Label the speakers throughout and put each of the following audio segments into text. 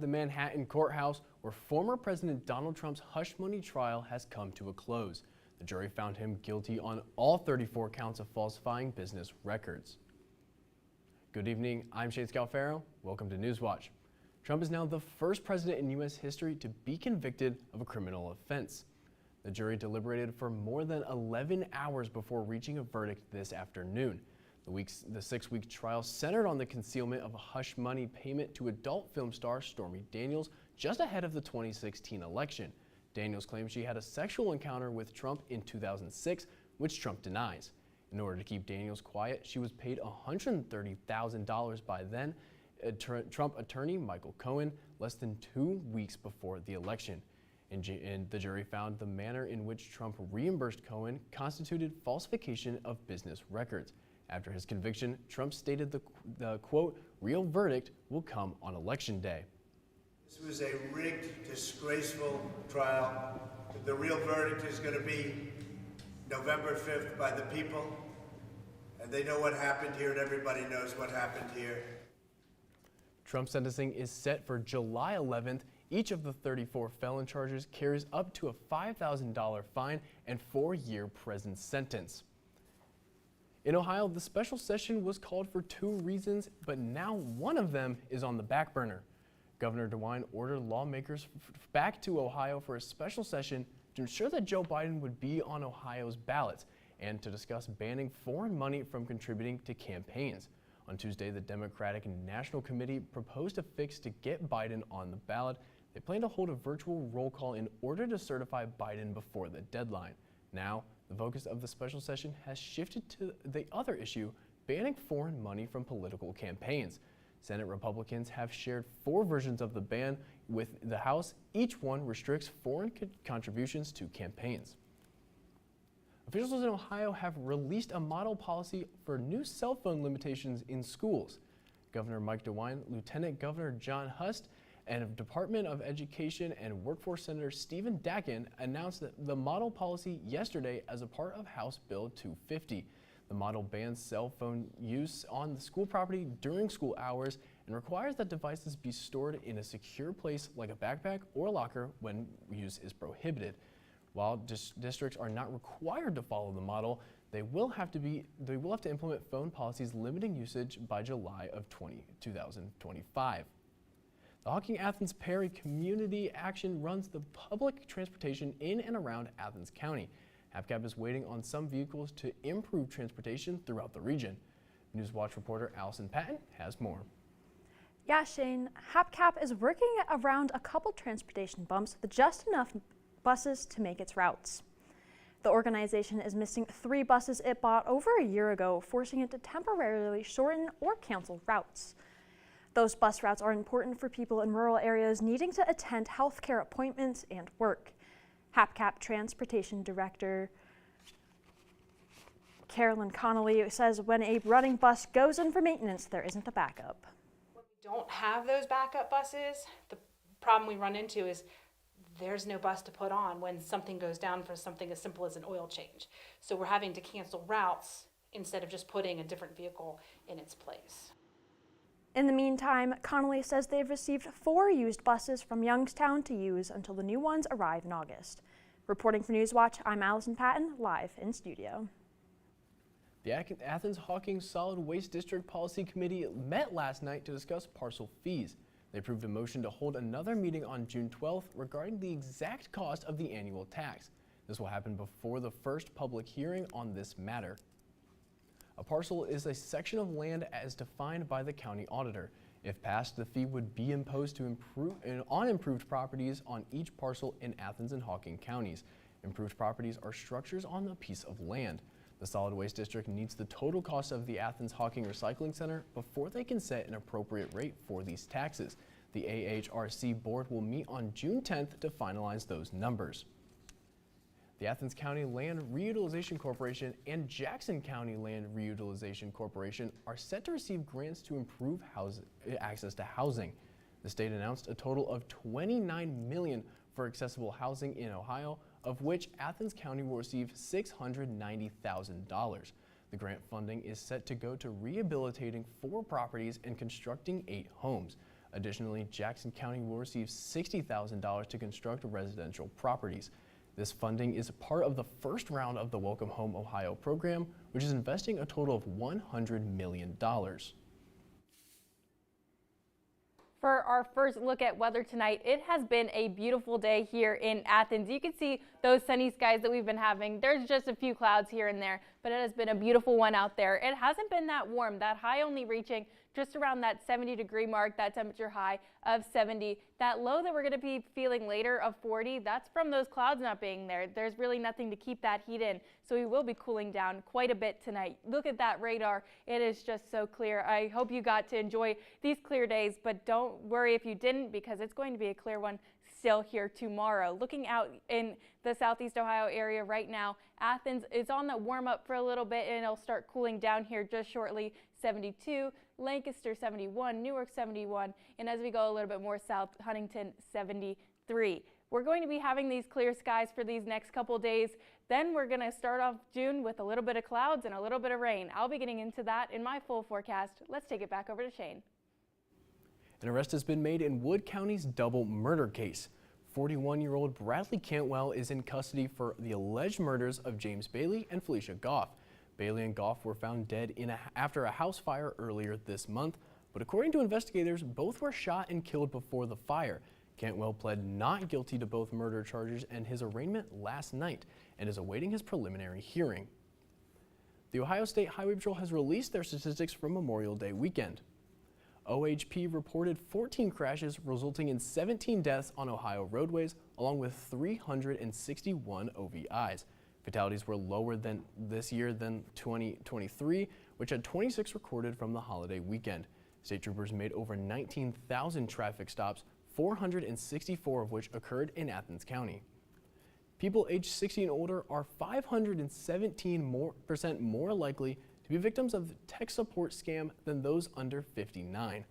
Speaker 1: The Manhattan courthouse, where former President Donald Trump's hush money trial has come to a close. The jury found him guilty on all 34 counts of falsifying business records. Good evening, I'm Shane Scalfaro. Welcome to Newswatch. Trump is now the first president in U.S. history to be convicted of a criminal offense. The jury deliberated for more than 11 hours before reaching a verdict this afternoon. The 6-week trial centered on the concealment of a hush money payment to adult film star Stormy Daniels just ahead of the 2016 election. Daniels claims she had a sexual encounter with Trump in 2006, which Trump denies. In order to keep Daniels quiet, she was paid $130,000 by then Trump attorney Michael Cohen less than 2 weeks before the election. And the jury found the manner in which Trump reimbursed Cohen constituted falsification of business records. After his conviction, Trump stated the quote, "real verdict will come on Election Day."
Speaker 2: This was a rigged, disgraceful trial. The real verdict is going to be November 5th by the people. And they know what happened here, and everybody knows what happened here.
Speaker 1: Trump's sentencing is set for July 11th. Each of the 34 felon charges carries up to a $5,000 fine and 4-year prison sentence. In Ohio, the special session was called for 2 reasons, but now one of them is on the back burner. Governor DeWine ordered lawmakers back to Ohio for a special session to ensure that Joe Biden would be on Ohio's ballots and to discuss banning foreign money from contributing to campaigns. On Tuesday, the Democratic National Committee proposed a fix to get Biden on the ballot. They plan to hold a virtual roll call in order to certify Biden before the deadline. Now, the focus of the special session has shifted to the other issue, banning foreign money from political campaigns. Senate Republicans have shared 4 versions of the ban with the House. Each one restricts foreign contributions to campaigns. Officials in Ohio have released a model policy for new cell phone limitations in schools. Governor Mike DeWine, Lieutenant Governor John Hust, and Department of Education and Workforce Senator Stephen Dakin announced the model policy yesterday as a part of House Bill 250. The model bans cell phone use on the school property during school hours and requires that devices be stored in a secure place like a backpack or locker when use is prohibited. While districts are not required to follow the model, they will have to implement phone policies limiting usage by July of 2025. The Hocking-Athens Perry Community Action runs the public transportation in and around Athens County. HAPCAP is waiting on some vehicles to improve transportation throughout the region. Newswatch reporter Allison Patton has more.
Speaker 3: Yeah, Shane, HAPCAP is working around a couple transportation bumps with just enough buses to make its routes. The organization is missing 3 buses it bought over a year ago, forcing it to temporarily shorten or cancel routes. Those bus routes are important for people in rural areas needing to attend healthcare appointments and work. HAPCAP Transportation Director Carolyn Connolly says when a running bus goes in for maintenance, there isn't a backup.
Speaker 4: When we don't have those backup buses, the problem we run into is there's no bus to put on when something goes down for something as simple as an oil change. So we're having to cancel routes instead of just putting a different vehicle in its place.
Speaker 3: In the meantime, Connolly says they've received 4 used buses from Youngstown to use until the new ones arrive in August. Reporting for Newswatch, I'm Allison Patton, live in studio.
Speaker 1: The Athens Hocking Solid Waste District Policy Committee met last night to discuss parcel fees. They approved a motion to hold another meeting on June 12th regarding the exact cost of the annual tax. This will happen before the first public hearing on this matter. A parcel is a section of land as defined by the county auditor. If passed, the fee would be imposed on improved properties on each parcel in Athens and Hocking counties. Improved properties are structures on a piece of land. The Solid Waste District needs the total cost of the Athens Hocking Recycling Center before they can set an appropriate rate for these taxes. The AHRC board will meet on June 10th to finalize those numbers. The Athens County Land Reutilization Corporation and Jackson County Land Reutilization Corporation are set to receive grants to improve access to housing. The state announced a total of $29 million for accessible housing in Ohio, of which Athens County will receive $690,000. The grant funding is set to go to rehabilitating 4 properties and constructing 8 homes. Additionally, Jackson County will receive $60,000 to construct residential properties. This funding is part of the first round of the Welcome Home Ohio program, which is investing a total of $100 million.
Speaker 5: For our first look at weather tonight, it has been a beautiful day here in Athens. You can see those sunny skies that we've been having. There's just a few clouds here and there, but it has been a beautiful one out there. It hasn't been that warm, that high only reaching just around that 70-degree mark, that temperature high of 70. That low that we're going to be feeling later of 40, that's from those clouds not being there. There's really nothing to keep that heat in, so we will be cooling down quite a bit tonight. Look at that radar. It is just so clear. I hope you got to enjoy these clear days, but don't worry if you didn't, because it's going to be a clear one still here tomorrow. Looking out in the Southeast Ohio area right now, Athens is on the warm up for a little bit, and it'll start cooling down here just shortly. 72, Lancaster 71, Newark 71, and as we go a little bit more south, Huntington 73. We're going to be having these clear skies for these next couple days. Then we're going to start off June with a little bit of clouds and a little bit of rain. I'll be getting into that in my full forecast. Let's take it back over to Shane.
Speaker 1: An arrest has been made in Wood County's double murder case. 41-year-old Bradley Cantwell is in custody for the alleged murders of James Bailey and Felicia Goff. Bailey and Goff were found dead after a house fire earlier this month, but according to investigators, both were shot and killed before the fire. Cantwell pled not guilty to both murder charges and his arraignment last night and is awaiting his preliminary hearing. The Ohio State Highway Patrol has released their statistics from Memorial Day weekend. OHP reported 14 crashes resulting in 17 deaths on Ohio roadways, along with 361 OVIs. Fatalities were lower than this year than 2023, which had 26 recorded from the holiday weekend. State troopers made over 19,000 traffic stops, 464 of which occurred in Athens County. People aged 60 and older are 517% more likely to be victims of the tech support scam than those under 59.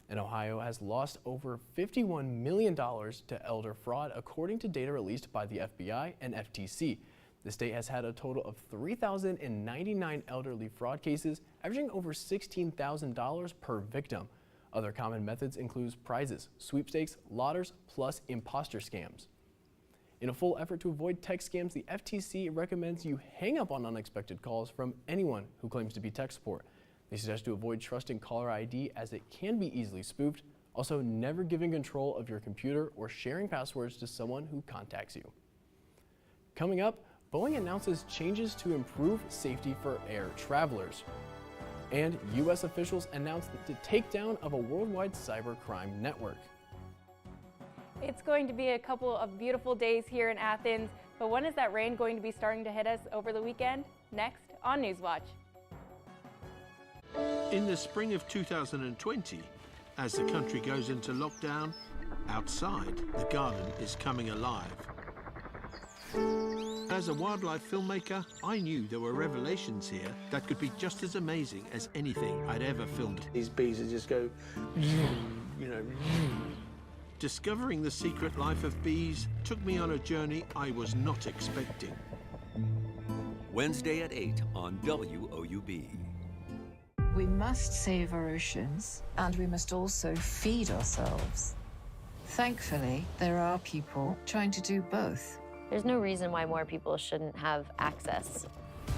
Speaker 1: And Ohio has lost over $51 million to elder fraud, according to data released by the FBI and FTC. The state has had a total of 3,099 elderly fraud cases, averaging over $16,000 per victim. Other common methods include prizes, sweepstakes, lotters, plus imposter scams. In a full effort to avoid tech scams, the FTC recommends you hang up on unexpected calls from anyone who claims to be tech support. They suggest to avoid trusting caller ID as it can be easily spoofed. Also, never giving control of your computer or sharing passwords to someone who contacts you. Coming up, Boeing announces changes to improve safety for air travelers. And U.S. officials announced the takedown of a worldwide cybercrime network.
Speaker 5: It's going to be a couple of beautiful days here in Athens, but when is that rain going to be starting to hit us over the weekend? Next on Newswatch.
Speaker 6: In the spring of 2020, as the country goes into lockdown, outside, the garden is coming alive. As a wildlife filmmaker, I knew there were revelations here that could be just as amazing as anything I'd ever filmed.
Speaker 7: These bees that just go, you know.
Speaker 6: Discovering the secret life of bees took me on a journey I was not expecting.
Speaker 8: Wednesday at 8 on WOUB.
Speaker 9: We must save our oceans, and we must also feed ourselves. Thankfully, there are people trying to do both.
Speaker 10: There's no reason why more people shouldn't have access.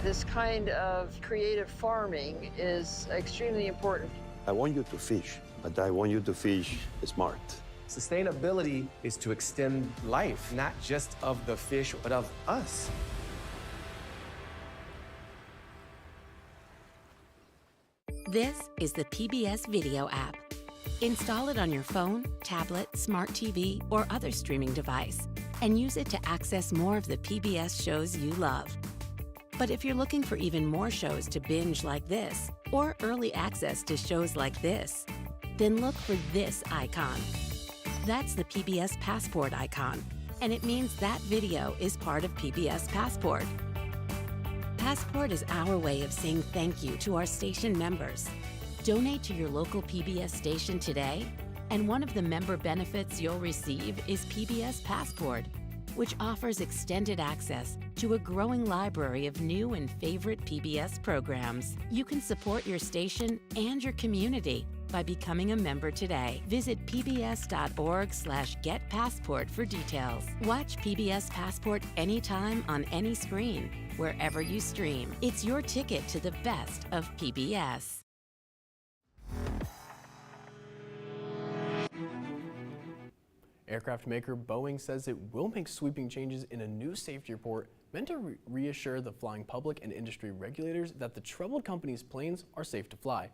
Speaker 11: This kind of creative farming is extremely important.
Speaker 7: I want you to fish, but I want you to fish smart.
Speaker 12: Sustainability is to extend life, not just of the fish, but of us.
Speaker 13: This is the PBS Video app. Install it on your phone, tablet, smart TV, or other streaming device, and use it to access more of the PBS shows you love. But if you're looking for even more shows to binge like this, or early access to shows like this, then look for this icon. That's the PBS Passport icon, and it means that video is part of PBS Passport. Passport is our way of saying thank you to our station members. Donate to your local PBS station today, and one of the member benefits you'll receive is PBS Passport, which offers extended access to a growing library of new and favorite PBS programs. You can support your station and your community by becoming a member today. Visit pbs.org/getpassport for details. Watch PBS Passport anytime on any screen, wherever you stream. It's your ticket to the best of PBS.
Speaker 1: Aircraft maker Boeing says it will make sweeping changes in a new safety report meant to reassure the flying public and industry regulators that the troubled company's planes are safe to fly.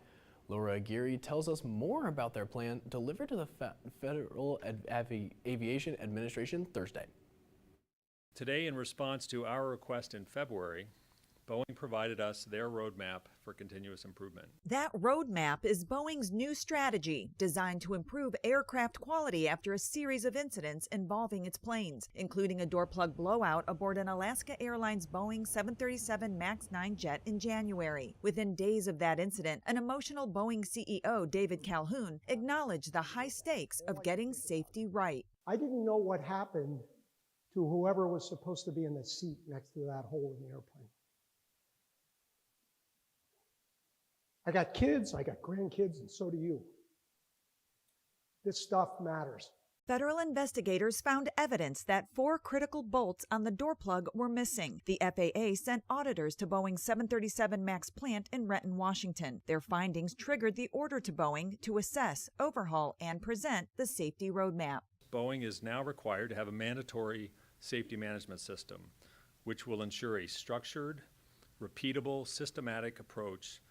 Speaker 1: Laura Aguirre tells us more about their plan delivered to the Federal Aviation Administration Thursday.
Speaker 14: Today, in response to our request in February, Boeing provided us their roadmap for continuous improvement.
Speaker 15: That roadmap is Boeing's new strategy designed to improve aircraft quality after a series of incidents involving its planes, including a door plug blowout aboard an Alaska Airlines Boeing 737 MAX 9 jet in January. Within days of that incident, an emotional Boeing CEO, David Calhoun, acknowledged the high stakes of getting safety right.
Speaker 16: I didn't know what happened to whoever was supposed to be in the seat next to that hole in the airplane. I got kids, I got grandkids, and so do you. This stuff matters.
Speaker 15: Federal investigators found evidence that 4 critical bolts on the door plug were missing. The FAA sent auditors to Boeing's 737 MAX plant in Renton, Washington. Their findings triggered the order to Boeing to assess, overhaul, and present the safety roadmap.
Speaker 14: Boeing is now required to have a mandatory safety management system, which will ensure a structured, repeatable, systematic approach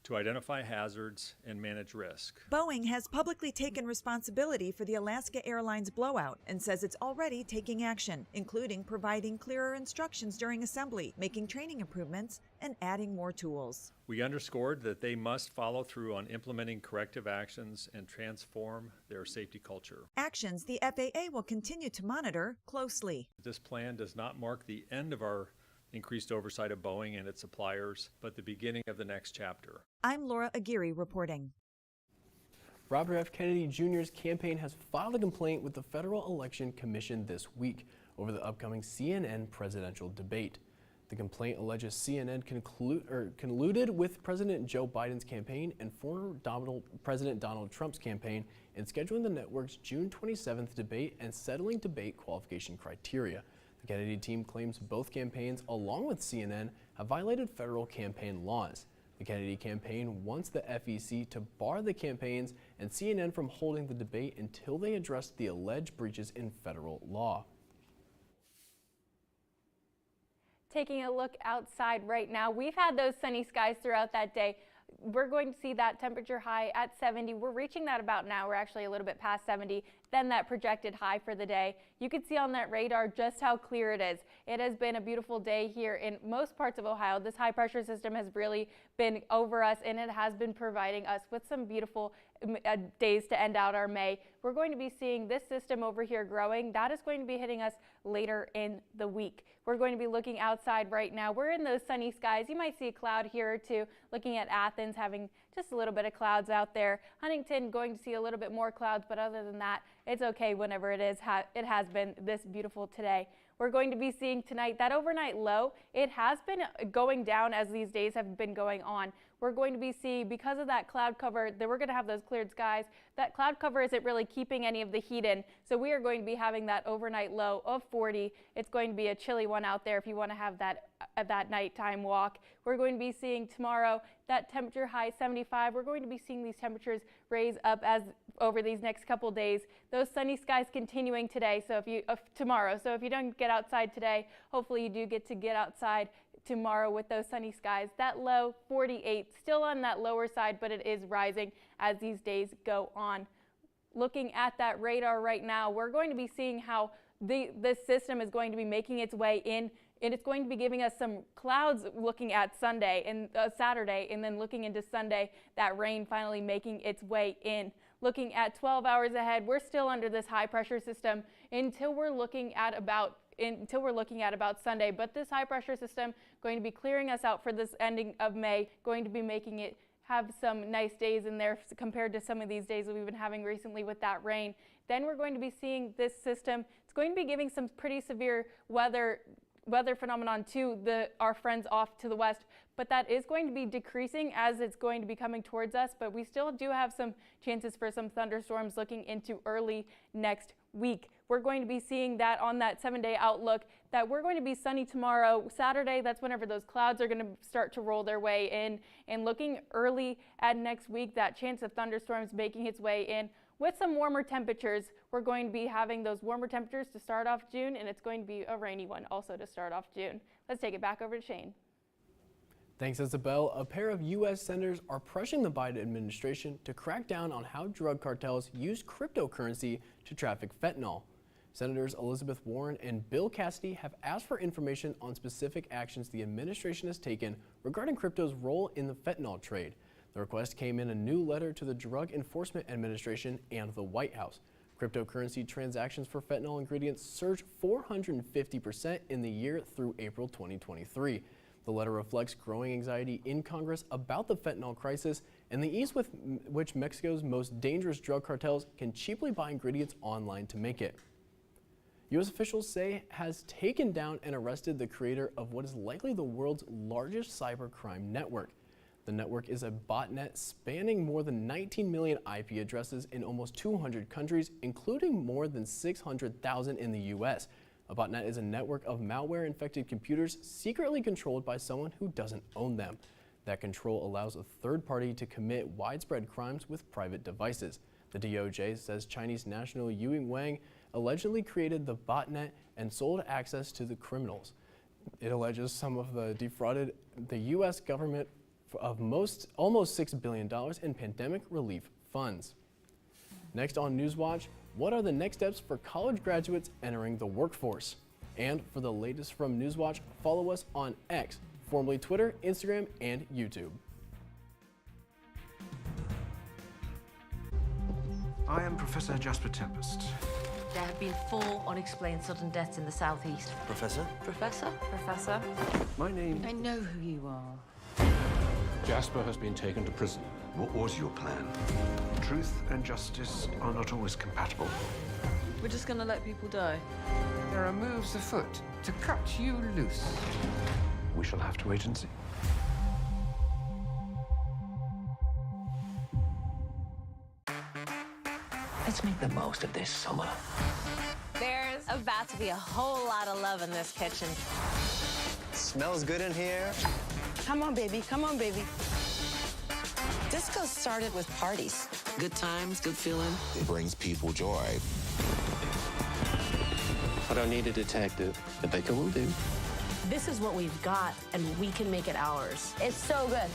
Speaker 14: to identify hazards and manage risk.
Speaker 15: Boeing has publicly taken responsibility for the Alaska Airlines blowout and says it's already taking action, including providing clearer instructions during assembly, making training improvements, and adding more tools.
Speaker 14: We underscored that they must follow through on implementing corrective actions and transform their safety culture.
Speaker 15: Actions the FAA will continue to monitor closely.
Speaker 14: This plan does not mark the end of our increased oversight of Boeing and its suppliers, but the beginning of the next chapter.
Speaker 15: I'm Laura Aguirre reporting.
Speaker 1: Robert F. Kennedy Jr.'s campaign has filed a complaint with the Federal Election Commission this week over the upcoming CNN presidential debate. The complaint alleges CNN colluded with President Joe Biden's campaign and former President Donald Trump's campaign in scheduling the network's June 27th debate and settling debate qualification criteria. The Kennedy team claims both campaigns, along with CNN, have violated federal campaign laws. The Kennedy campaign wants the FEC to bar the campaigns and CNN from holding the debate until they address the alleged breaches in federal law.
Speaker 5: Taking a look outside right now, we've had those sunny skies throughout that day. We're going to see that temperature high at 70. We're reaching that about now. We're actually a little bit past 70. Then that projected high for the day. You can see on that radar just how clear it is. It has been a beautiful day here in most parts of Ohio. This high pressure system has really been over us, and it has been providing us with some beautiful days to end out our May. We're going to be seeing this system over here growing. That is going to be hitting us later in the week. We're going to be looking outside right now. We're in those sunny skies. You might see a cloud here or two. Looking at Athens, having just a little bit of clouds out there. Huntington going to see a little bit more clouds, but other than that, it's okay whenever it is. It has been this beautiful today. We're going to be seeing tonight that overnight low. It has been going down as these days have been going on. We're going to be seeing, because of that cloud cover, that we're going to have those cleared skies. That cloud cover isn't really keeping any of the heat in, so we are going to be having that overnight low of 40. It's going to be a chilly one out there if you want to have that nighttime walk. We're going to be seeing tomorrow that temperature high 75. We're going to be seeing these temperatures raise up as over these next couple days. Those sunny skies continuing today, so tomorrow. So if you don't get outside today, hopefully you do get to get outside tomorrow with those sunny skies. That low 48, still on that lower side, but it is rising as these days go on. Looking at that radar right now, we're going to be seeing how this system is going to be making its way in, and it's going to be giving us some clouds looking at Sunday and Saturday, and then looking into Sunday, that rain finally making its way in. Looking at 12 hours ahead, we're still under this high pressure system until we're looking at about Sunday. But this high pressure system going to be clearing us out for this ending of May, going to be making it have some nice days in there compared to some of these days that we've been having recently with that rain. Then we're going to be seeing this system. It's going to be giving some pretty severe weather weather phenomenon to our friends off to the west, but that is going to be decreasing as it's going to be coming towards us, but we still do have some chances for some thunderstorms looking into early next week. We're going to be seeing that on that 7-day outlook, that we're going to be sunny tomorrow. Saturday, that's whenever those clouds are going to start to roll their way in, and looking early at next week, that chance of thunderstorms making its way in. With some warmer temperatures, we're going to be having those warmer temperatures to start off June, and it's going to be a rainy one also to start off June. Let's take it back over to Shane.
Speaker 1: Thanks, Isabel. A pair of U.S. senators are pressuring the Biden administration to crack down on how drug cartels use cryptocurrency to traffic fentanyl. Senators Elizabeth Warren and Bill Cassidy have asked for information on specific actions the administration has taken regarding crypto's role in the fentanyl trade. The request came in a new letter to the Drug Enforcement Administration and the White House. Cryptocurrency transactions for fentanyl ingredients surged 450% in the year through April 2023. The letter reflects growing anxiety in Congress about the fentanyl crisis and the ease with which Mexico's most dangerous drug cartels can cheaply buy ingredients online to make it. U.S. officials say has taken down and arrested the creator of what is likely the world's largest cybercrime network. The network is a botnet spanning more than 19 million IP addresses in almost 200 countries, including more than 600,000 in the U.S. A botnet is a network of malware-infected computers secretly controlled by someone who doesn't own them. That control allows a third party to commit widespread crimes with private devices. The DOJ says Chinese national Yu Wang allegedly created the botnet and sold access to the criminals. It alleges some of the defrauded the U.S. government of almost $6 billion in pandemic relief funds. Next on Newswatch, what are the next steps for college graduates entering the workforce? And for the latest from Newswatch, follow us on X, formerly Twitter, Instagram, and YouTube.
Speaker 17: I am Professor Jasper Tempest.
Speaker 18: There have been 4 unexplained sudden deaths in the southeast.
Speaker 17: Professor?
Speaker 18: Professor? Professor?
Speaker 17: My name...
Speaker 18: I know who you are.
Speaker 17: Jasper has been taken to prison. What was your plan? Truth and justice are not always compatible.
Speaker 18: We're just gonna let people die.
Speaker 19: There are moves afoot to cut you loose.
Speaker 17: We shall have to wait and see.
Speaker 19: Let's make the most of this summer.
Speaker 10: There's about to be a whole lot of love in this kitchen.
Speaker 12: Smells good in here.
Speaker 20: Come on, baby. Come on, baby. Disco started with parties.
Speaker 19: Good times, good feeling.
Speaker 21: It brings people joy.
Speaker 12: I don't need a detective. The baker will do.
Speaker 20: This is what we've got, and we can make it ours. It's so good.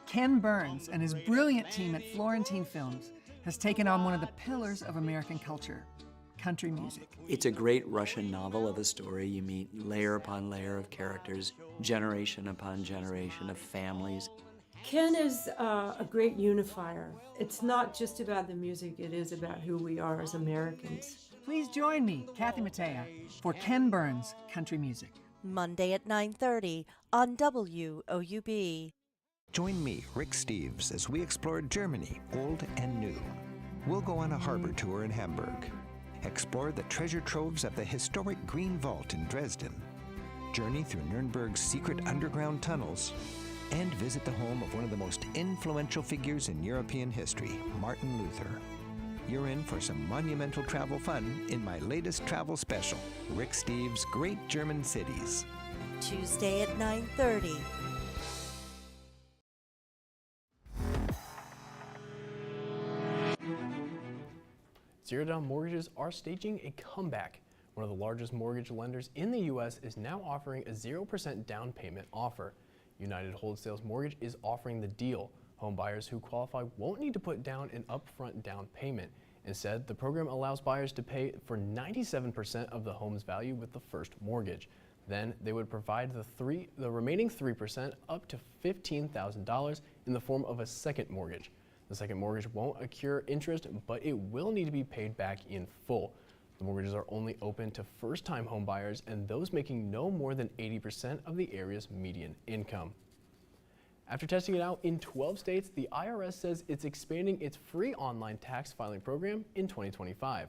Speaker 22: Ken Burns and his brilliant team at Florentine Films has taken on one of the pillars of American culture, country music.
Speaker 23: It's a great Russian novel of a story. You meet layer upon layer of characters, generation upon generation of families.
Speaker 24: Ken is a great unifier. It's not just about the music, it is about who we are as Americans.
Speaker 22: Please join me, Kathy Mattea, for Ken Burns Country Music.
Speaker 25: Monday at 9:30 on WOUB.
Speaker 26: Join me, Rick Steves, as we explore Germany, old and new. We'll go on a harbor tour in Hamburg, explore the treasure troves of the historic Green Vault in Dresden, journey through Nuremberg's secret underground tunnels, and visit the home of one of the most influential figures in European history, Martin Luther. You're in for some monumental travel fun in my latest travel special, Rick Steves' Great German Cities.
Speaker 25: Tuesday at 9:30.
Speaker 1: Zero-down mortgages are staging a comeback. One of the largest mortgage lenders in the U.S. is now offering a 0% down payment offer. United Wholesale's mortgage is offering the deal. Home buyers who qualify won't need to put down an upfront down payment. Instead, the program allows buyers to pay for 97% of the home's value with the first mortgage. Then they would provide the remaining 3% up to $15,000 in the form of a second mortgage. The second mortgage won't accrue interest, but it will need to be paid back in full. The mortgages are only open to first-time home buyers and those making no more than 80% of the area's median income. After testing it out in 12 states, the IRS says it's expanding its free online tax filing program in 2025.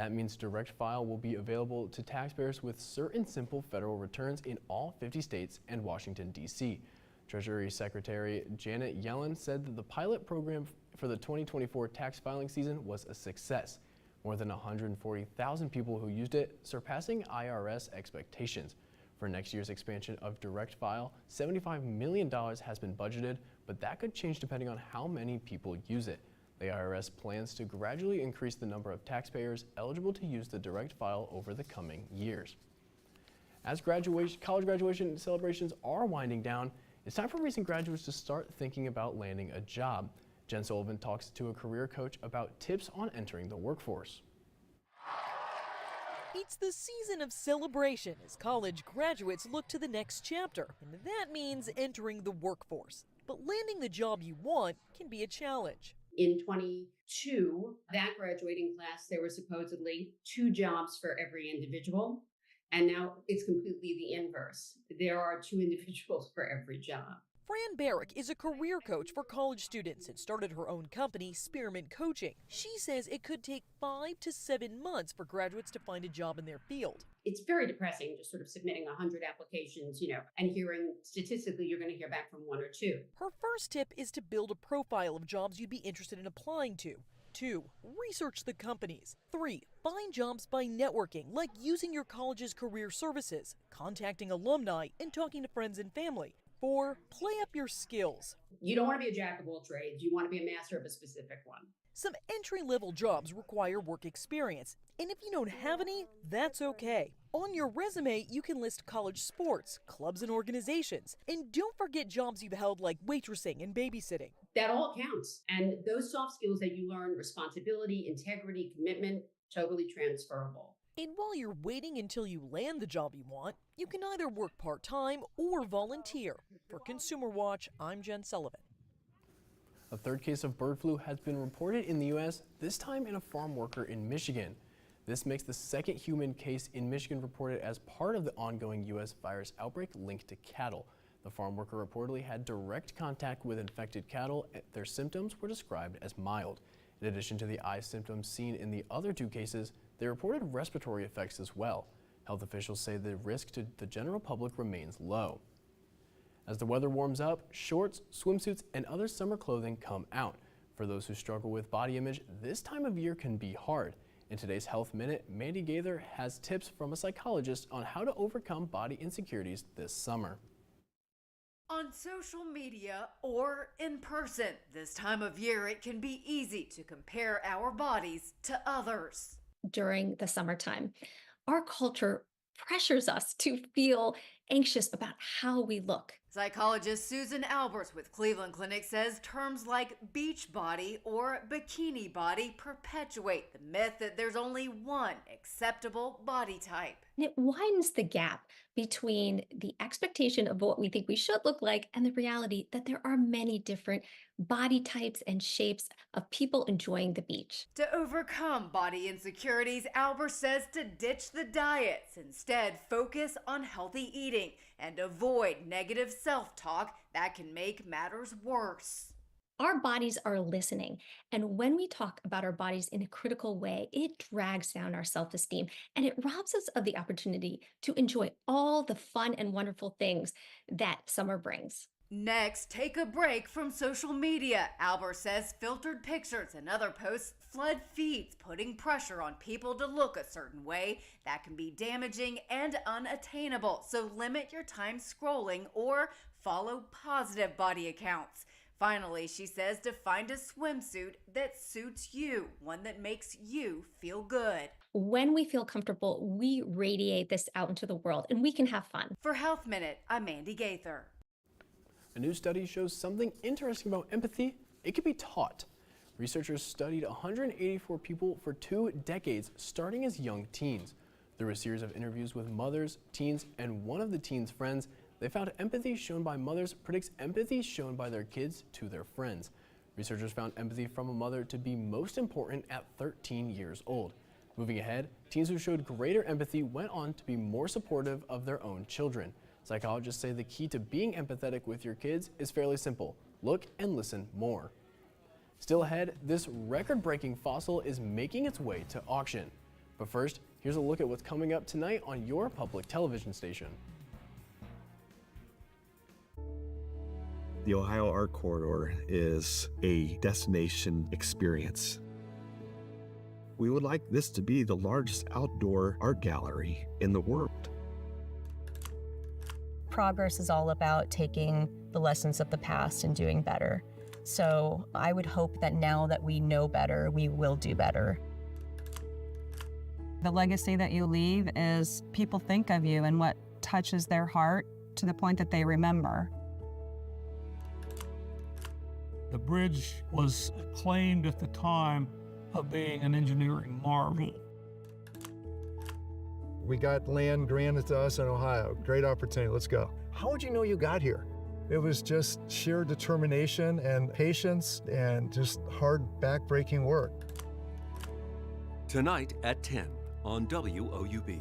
Speaker 1: That means direct file will be available to taxpayers with certain simple federal returns in all 50 states and Washington, D.C. Treasury Secretary Janet Yellen said that the pilot program for the 2024 tax filing season was a success. More than 140,000 people who used it, surpassing IRS expectations. For next year's expansion of direct file, $75 million has been budgeted, but that could change depending on how many people use it. The IRS plans to gradually increase the number of taxpayers eligible to use the direct file over the coming years. As college graduation celebrations are winding down, it's time for recent graduates to start thinking about landing a job. Jen Sullivan talks to a career coach about tips on entering the workforce.
Speaker 2: It's the season of celebration as college graduates look to the next chapter, and that means entering the workforce. But landing the job you want can be a challenge.
Speaker 3: In 22, that graduating class, there were supposedly 2 jobs for every individual, and now it's completely the inverse. There are 2 individuals for every job.
Speaker 2: Fran Barrick is a career coach for college students and started her own company, Spearmint Coaching. She says it could take 5 to 7 months for graduates to find a job in their field.
Speaker 3: It's very depressing just sort of submitting 100 applications, and hearing statistically you're going to hear back from 1 or 2.
Speaker 2: Her first tip is to build a profile of jobs you'd be interested in applying to. 2, research the companies. 3, find jobs by networking, like using your college's career services, contacting alumni, and talking to friends and family. 4, play up your skills.
Speaker 3: You don't want to be a jack of all trades. You want to be a master of a specific one.
Speaker 2: Some entry-level jobs require work experience, and if you don't have any, that's okay. On your resume, you can list college sports, clubs and organizations, and don't forget jobs you've held like waitressing and babysitting.
Speaker 3: That all counts. And those soft skills that you learn, responsibility, integrity, commitment, totally transferable.
Speaker 2: And while you're waiting until you land the job you want, you can either work part-time or volunteer. For Consumer Watch, I'm Jen Sullivan.
Speaker 1: A third case of bird flu has been reported in the U.S., this time in a farm worker in Michigan. This makes the second human case in Michigan reported as part of the ongoing U.S. virus outbreak linked to cattle. The farm worker reportedly had direct contact with infected cattle. Their symptoms were described as mild. In addition to the eye symptoms seen in the other 2 cases, they reported respiratory effects as well. Health officials say the risk to the general public remains low. As the weather warms up, shorts, swimsuits, and other summer clothing come out. For those who struggle with body image, this time of year can be hard. In today's Health Minute, Mandy Gaither has tips from a psychologist on how to overcome body insecurities this summer.
Speaker 4: On social media or in person, this time of year it can be easy to compare our bodies to others.
Speaker 6: During the summertime, our culture pressures us to feel anxious about how we look.
Speaker 4: Psychologist Susan Alberts with Cleveland Clinic says terms like beach body or bikini body perpetuate the myth that there's only one acceptable body type.
Speaker 6: And it widens the gap between the expectation of what we think we should look like and the reality that there are many different body types and shapes of people enjoying the beach.
Speaker 4: To overcome body insecurities, Alberts says to ditch the diets, instead focus on healthy eating and avoid negative self-talk that can make matters worse.
Speaker 6: Our bodies are listening, and when we talk about our bodies in a critical way, it drags down our self-esteem and it robs us of the opportunity to enjoy all the fun and wonderful things that summer brings.
Speaker 4: Next, take a break from social media. Albert says filtered pictures and other posts flood feeds, putting pressure on people to look a certain way that can be damaging and unattainable. So limit your time scrolling or follow positive body accounts. Finally, she says to find a swimsuit that suits you, one that makes you feel good.
Speaker 6: When we feel comfortable, we radiate this out into the world and we can have fun.
Speaker 4: For Health Minute, I'm Mandy Gaither.
Speaker 1: A new study shows something interesting about empathy. It can be taught. Researchers studied 184 people for 2 decades, starting as young teens. Through a series of interviews with mothers, teens, and one of the teens' friends, they found empathy shown by mothers predicts empathy shown by their kids to their friends. Researchers found empathy from a mother to be most important at 13 years old. Moving ahead, teens who showed greater empathy went on to be more supportive of their own children. Psychologists say the key to being empathetic with your kids is fairly simple. Look and listen more. Still ahead, this record-breaking fossil is making its way to auction. But first, here's a look at what's coming up tonight on your public television station.
Speaker 7: The Ohio Art Corridor is a destination experience. We would like this to be the largest outdoor art gallery in the world.
Speaker 8: Progress is all about taking the lessons of the past and doing better. So I would hope that now that we know better, we will do better.
Speaker 9: The legacy that you leave is people think of you and what touches their heart to the point that they remember.
Speaker 11: The bridge was acclaimed at the time of being an engineering marvel.
Speaker 13: We got land granted to us in Ohio. Great opportunity, let's go. How would you know you got here? It was just sheer determination and patience and just hard, back-breaking work. Tonight at 10 on WOUB.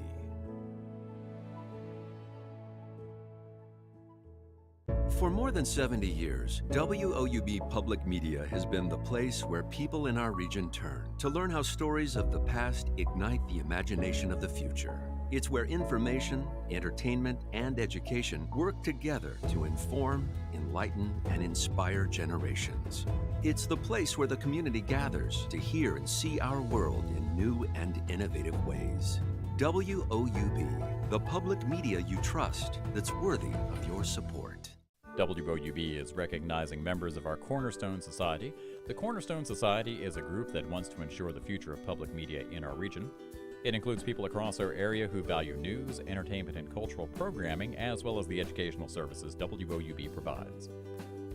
Speaker 13: For more than 70 years, WOUB Public Media has been the place where people in our region turn to learn how stories of the past ignite the imagination of the future. It's where information, entertainment, and education work together to inform, enlighten, and inspire generations. It's the place where the community gathers to hear and see our world in new and innovative ways. WOUB, the public media you trust that's worthy of your support.
Speaker 21: WOUB is recognizing members of our Cornerstone Society. The Cornerstone Society is a group that wants to ensure the future of public media in our region. It includes people across our area who value news, entertainment, and cultural programming, as well as the educational services WOUB provides.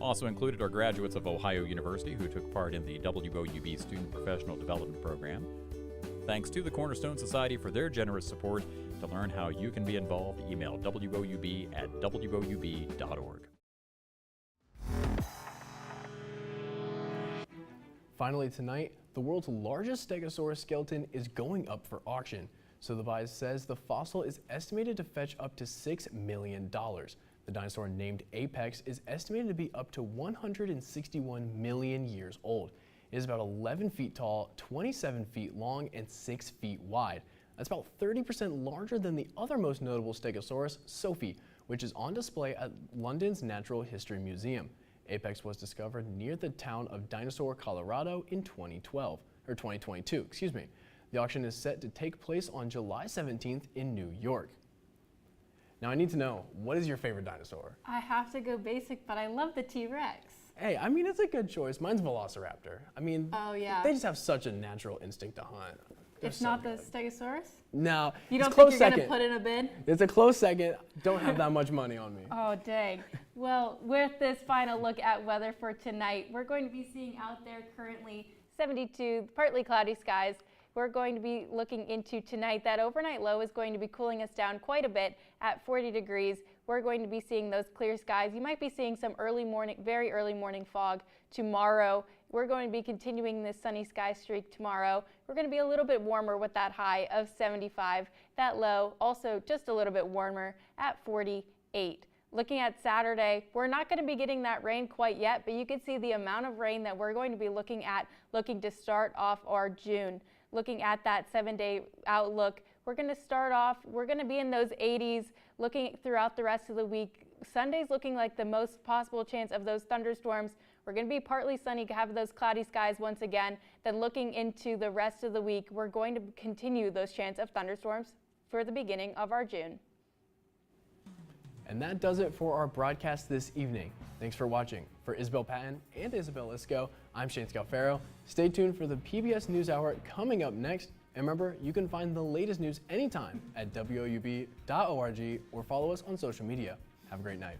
Speaker 21: Also included are graduates of Ohio University who took part in the WOUB Student Professional Development Program. Thanks to the Cornerstone Society for their generous support. To learn how you can be involved, email woub@woub.org.
Speaker 1: Finally tonight, the world's largest stegosaurus skeleton is going up for auction. Sotheby's says the fossil is estimated to fetch up to $6 million. The dinosaur named Apex is estimated to be up to 161 million years old. It is about 11 feet tall, 27 feet long, and 6 feet wide. That's about 30% larger than the other most notable stegosaurus, Sophie, which is on display at London's Natural History Museum. Apex was discovered near the town of Dinosaur, Colorado in 2022, excuse me. The auction is set to take place on July 17th in New York. Now I need to know, what is your favorite dinosaur?
Speaker 5: I have to go basic, but I love the T-Rex.
Speaker 1: Hey, I mean, it's a good choice. Mine's Velociraptor. I mean,
Speaker 5: oh, yeah.
Speaker 1: They just have such a natural instinct to hunt.
Speaker 5: It's not the Stegosaurus?
Speaker 1: No.
Speaker 5: You don't think you're going to put in a bid?
Speaker 1: It's a close second. Don't have that much money on me.
Speaker 5: Oh, dang. Well, with this final look at weather for tonight, we're going to be seeing out there currently 72, partly cloudy skies. We're going to be looking into tonight. That overnight low is going to be cooling us down quite a bit at 40 degrees. We're going to be seeing those clear skies. You might be seeing some early morning, very early morning fog tomorrow. We're going to be continuing this sunny sky streak tomorrow. We're going to be a little bit warmer with that high of 75. That low also just a little bit warmer at 48. Looking at Saturday, we're not going to be getting that rain quite yet, but you can see the amount of rain that we're going to be looking to start off our June. Looking at that 7-day outlook, we're going to start off, we're going to be in those 80s, looking throughout the rest of the week. Sunday's looking like the most possible chance of those thunderstorms. We're going to be partly sunny, have those cloudy skies once again. Then looking into the rest of the week, we're going to continue those chance of thunderstorms for the beginning of our June.
Speaker 1: And that does it for our broadcast this evening. Thanks for watching. For Isabel Patton and Isabel Isco, I'm Shane Scalfaro. Stay tuned for the PBS NewsHour coming up next. And remember, you can find the latest news anytime at woub.org or follow us on social media. Have a great night.